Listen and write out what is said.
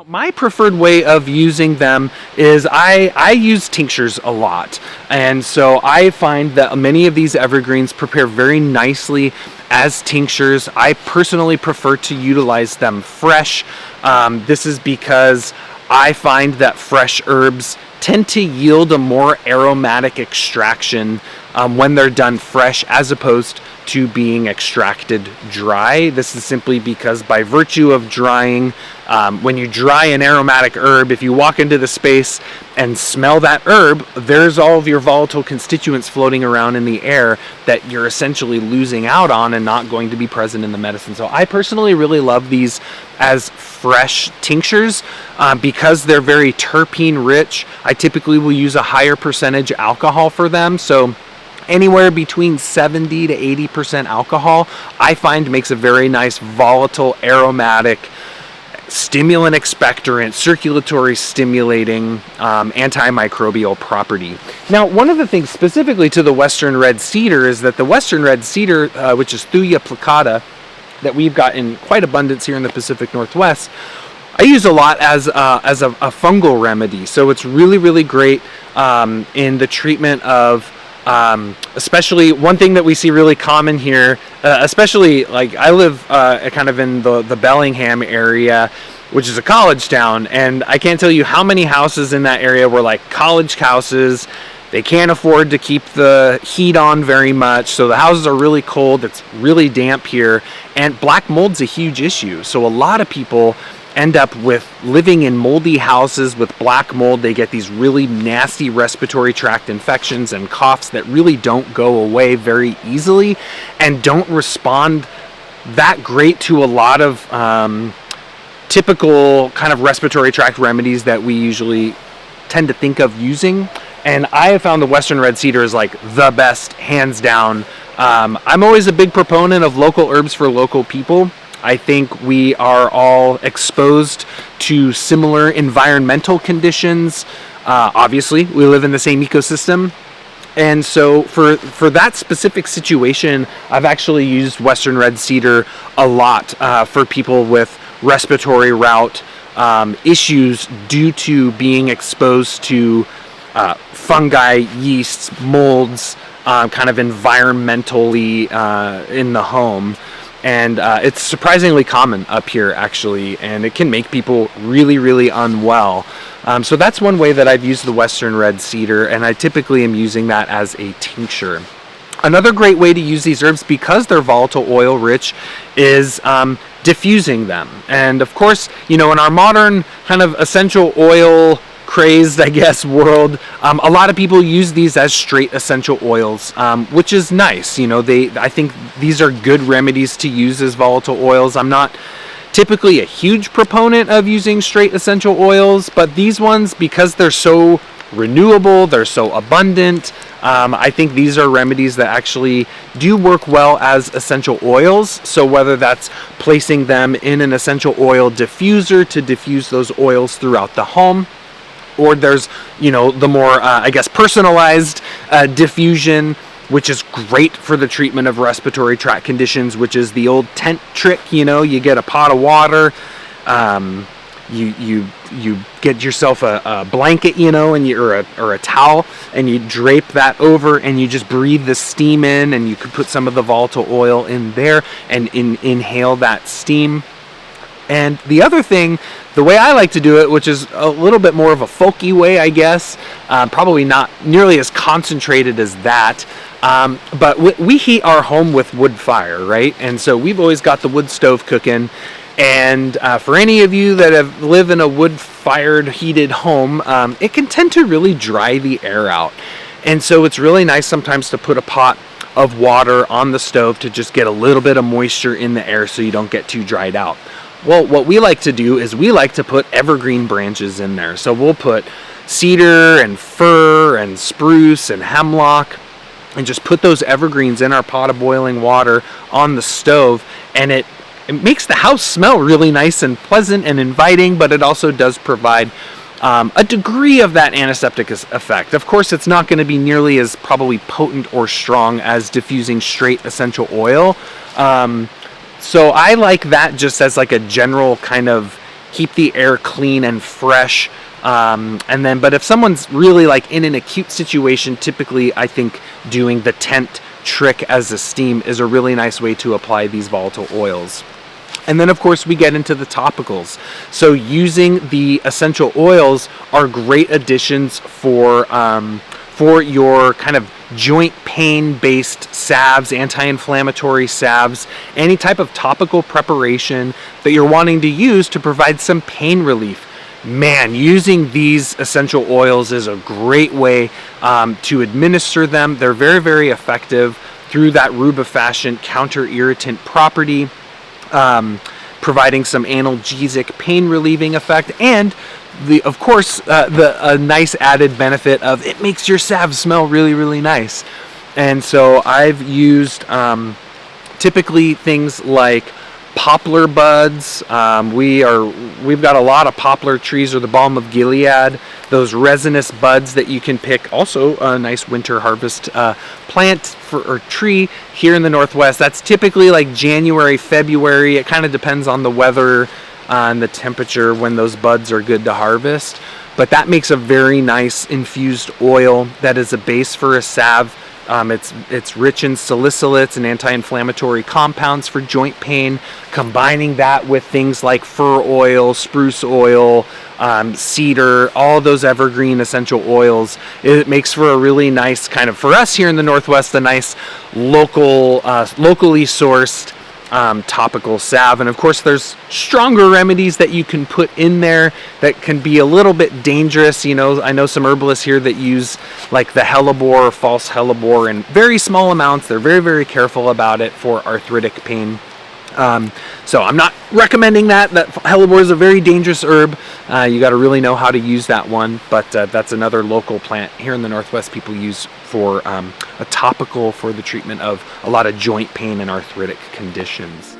My preferred way of using them is I use tinctures a lot. And so I find that many of these evergreens prepare very nicely as tinctures. I personally prefer to utilize them fresh. This is because I find that fresh herbs tend to yield a more aromatic extraction when they're done fresh, as opposed to being extracted dry. This is simply because by virtue of drying, when you dry an aromatic herb, if you walk into the space and smell that herb, there's all of your volatile constituents floating around in the air that you're essentially losing out on and not going to be present in the medicine. So I personally really love these as fresh tinctures because they're very terpene rich. I typically will use a higher percentage alcohol for them. So anywhere between 70 to 80% alcohol, I find makes a very nice volatile, aromatic, stimulant expectorant, circulatory stimulating, antimicrobial property. Now, one of the things specifically to the Western Red Cedar is that the Western Red Cedar, which is Thuja plicata, that we've got in quite abundance here in the Pacific Northwest, I use a lot as a fungal remedy. So it's really, really great in the treatment of especially one thing that we see really common here, especially like I live kind of in the Bellingham area, which is a college town, and I can't tell you how many houses in that area were like college houses. They can't afford to keep the heat on very much, so the houses are really cold. It's really damp here, and black mold's a huge issue. So a lot of people end up with living in moldy houses with black mold. They get these really nasty respiratory tract infections and coughs that really don't go away very easily and don't respond that great to a lot of typical kind of respiratory tract remedies that we usually tend to think of using. And I have found the Western Red Cedar is like the best, hands down. I'm always a big proponent of local herbs for local people. I think we are all exposed to similar environmental conditions. Obviously, we live in the same ecosystem. And so for that specific situation, I've actually used Western Red Cedar a lot for people with respiratory route issues due to being exposed to fungi, yeasts, molds, kind of environmentally in the home. And it's surprisingly common up here, actually, and it can make people really, really unwell. So that's one way that I've used the Western Red Cedar, and I typically am using that as a tincture. Another great way to use these herbs, because they're volatile oil rich, is diffusing them. And of course, you know, in our modern kind of essential oil crazed, I guess, world, a lot of people use these as straight essential oils, which is nice. You know, I think these are good remedies to use as volatile oils. I'm not typically a huge proponent of using straight essential oils, but these ones, because they're so renewable, they're so abundant, I think these are remedies that actually do work well as essential oils. So whether that's placing them in an essential oil diffuser to diffuse those oils throughout the home, or there's, you know, the more, I guess, personalized diffusion, which is great for the treatment of respiratory tract conditions, which is the old tent trick. You know, you get a pot of water, you get yourself a blanket, you know, and or a towel, and you drape that over, and you just breathe the steam in, and you could put some of the volatile oil in there and inhale that steam. And the other thing, the way I like to do it, which is a little bit more of a folky way, I guess, probably not nearly as concentrated as that, but we heat our home with wood fire, right? And so we've always got the wood stove cooking. And for any of you that have lived in a wood-fired heated home, it can tend to really dry the air out. And so it's really nice sometimes to put a pot of water on the stove to just get a little bit of moisture in the air so you don't get too dried out. Well, what we like to do is we like to put evergreen branches in there. So we'll put cedar and fir and spruce and hemlock and just put those evergreens in our pot of boiling water on the stove, and it makes the house smell really nice and pleasant and inviting, but it also does provide a degree of that antiseptic effect. Of course, it's not going to be nearly as probably potent or strong as diffusing straight essential oil. So I like that just as like a general kind of keep the air clean and fresh. But if someone's really like in an acute situation, typically I think doing the tent trick as a steam is a really nice way to apply these volatile oils. And then of course we get into the topicals. So using the essential oils are great additions for your kind of joint pain based salves, anti-inflammatory salves, any type of topical preparation that you're wanting to use to provide some pain relief. Man, using these essential oils is a great way to administer them. They're very, very effective through that rubefacient counter-irritant property, providing some analgesic pain relieving effect, and of course a nice added benefit of it makes your salve smell really, really nice. And so I've used typically things like poplar buds. We've got a lot of poplar trees, or the balm of Gilead, those resinous buds that you can pick. Also a nice winter harvest plant or tree here in the Northwest. That's typically like January, February. It kind of depends on the weather and the temperature when those buds are good to harvest. But that makes a very nice infused oil that is a base for a salve. It's rich in salicylates and anti-inflammatory compounds for joint pain. Combining that with things like fir oil, spruce oil, cedar, all those evergreen essential oils, it makes for a really nice kind of, for us here in the Northwest, a nice locally sourced topical salve. And of course there's stronger remedies that you can put in there that can be a little bit dangerous. I know some herbalists here that use like the hellebore or false hellebore in very small amounts. They're very, very careful about it for arthritic pain. So I'm not recommending that. That hellebore is a very dangerous herb. You got to really know how to use that one. But that's another local plant here in the Northwest people use for a topical for the treatment of a lot of joint pain and arthritic conditions.